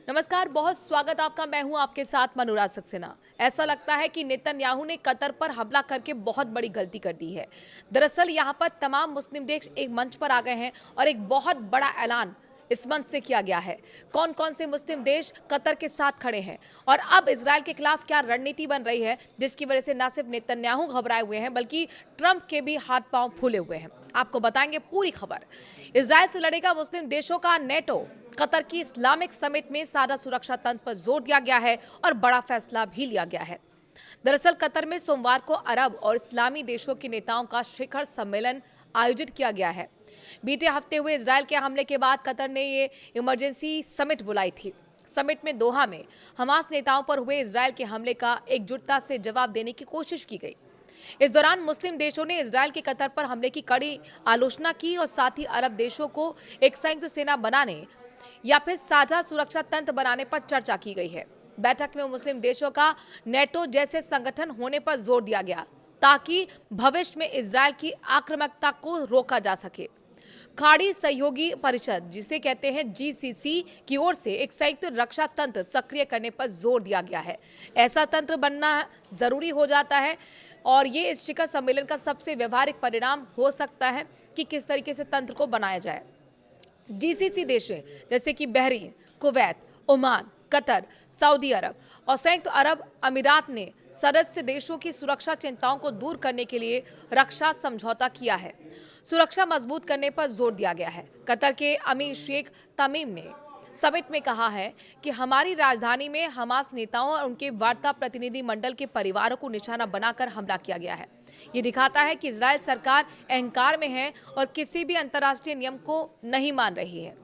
नमस्कार, बहुत स्वागत आपका। मैं हूं आपके साथ मनोराज सक्सेना। ऐसा लगता है कि नेतन्याहू ने कतर पर हमला करके बहुत बड़ी गलती कर दी है। दरअसल यहां पर तमाम मुस्लिम देश एक मंच पर आ गए हैं और एक बहुत बड़ा ऐलान इस मंच से किया गया है। कौन कौन से मुस्लिम देश कतर के साथ खड़े हैं और अब इजराइल के खिलाफ क्या रणनीति बन रही है, जिसकी वजह से न सिर्फ नेतन्याहू घबराए हुए हैं बल्कि ट्रंप के भी हाथ पांव फूले हुए हैं। आपको बताएंगे पूरी खबर। इजराइल से लड़ेगा मुस्लिम देशों का नेटो। कतर की इस्लामिक समिट में साझा सुरक्षा तंत्र पर जोर दिया गया है और बड़ा फैसला भी लिया गया है। दरअसल कतर में सोमवार को अरब और इस्लामी देशों के नेताओं का शिखर सम्मेलन आयोजित किया गया है। बीते हफ्ते हुए इजराइल के हमले के बाद कतर ने ये इमरजेंसी समिट बुलाई थी। समिट में दोहा में हमास नेताओं पर हुए इजराइल के हमले का एकजुटता से जवाब देने की कोशिश की गई। इस दौरान मुस्लिम देशों ने इजराइल के कतर पर हमले की कड़ी आलोचना की और साथ ही अरब देशों को एक संयुक्त सेना बनाने या फिर साझा सुरक्षा तंत्र बनाने पर चर्चा की गई है। बैठक में मुस्लिम देशों का नेटो जैसे संगठन होने पर जोर दिया गया ताकि भविष्य में इजराइल की आक्रामकता को रोका जा सके। खाड़ी सहयोगी परिषद, जिसे कहते हैं जीसीसी, की ओर से एक संयुक्त रक्षा तंत्र सक्रिय करने पर जोर दिया गया है। ऐसा तंत्र बनना जरूरी हो जाता है और ये इस शिखर सम्मेलन का सबसे व्यवहारिक परिणाम हो सकता है कि किस तरीके से तंत्र को बनाया जाए। जीसीसी देश जैसे कि Bahrain, Kuwait, Oman, Qatar, Saudi Arab और संयुक्त अरब अमीरात ने सदस्य देशों की सुरक्षा चिंताओं को दूर करने के लिए रक्षा समझौता किया है। सुरक्षा मजबूत करने पर जोर दिया गया है। कतर के अमीर शेख तमीम ने समिट में कहा है कि हमारी राजधानी में हमास नेताओं और उनके वार्ता प्रतिनिधि मंडल के परिवारों को निशाना बनाकर हमला किया गया है। ये दिखाता है कि इजराइल सरकार अहंकार में है और किसी भी अंतर्राष्ट्रीय नियम को नहीं मान रही है।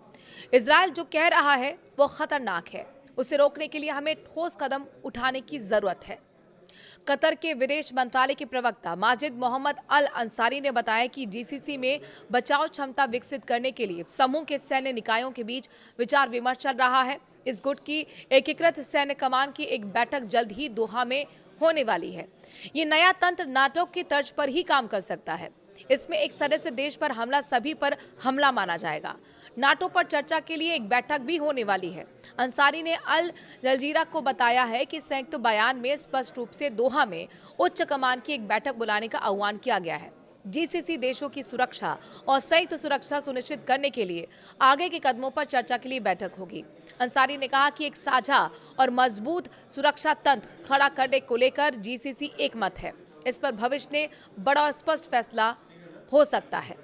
इजराइल जो कह रहा है वो खतरनाक है। उसे रोकने के लिए हमें ठोस कदम उठाने की जरूरत है। कतर के विदेश मंत्रालय के प्रवक्ता माजिद मोहम्मद अल अंसारी ने बताया कि जीसीसी में बचाव क्षमता विकसित करने के लिए समूह के सैन्य निकायों के बीच विचार विमर्श चल रहा है। इस गुट की एकीकृत सैन्य कमान की एक बैठक जल्द ही दोहा में होने वाली है। ये नया तंत्र नाटो की तर्ज पर ही काम कर सकता है। इसमें एक सदस्य देश पर हमला सभी पर हमला माना जाएगा। नाटो पर चर्चा के लिए एक बैठक भी होने वाली है। अंसारी ने अल जजीरा को बताया है कि संयुक्त बयान में स्पष्ट रूप से दोहा में उच्च कमान की एक बैठक बुलाने का आह्वान किया गया है। जीसीसी देशों की सुरक्षा और संयुक्त सुरक्षा सुनिश्चित करने के लिए आगे के कदमों पर चर्चा के लिए बैठक होगी। अंसारी ने कहा कि एक साझा और मजबूत सुरक्षा तंत्र खड़ा करने को लेकर जीसीसी एक मत है। इस पर भविष्य में बड़ा स्पष्ट फैसला हो सकता है।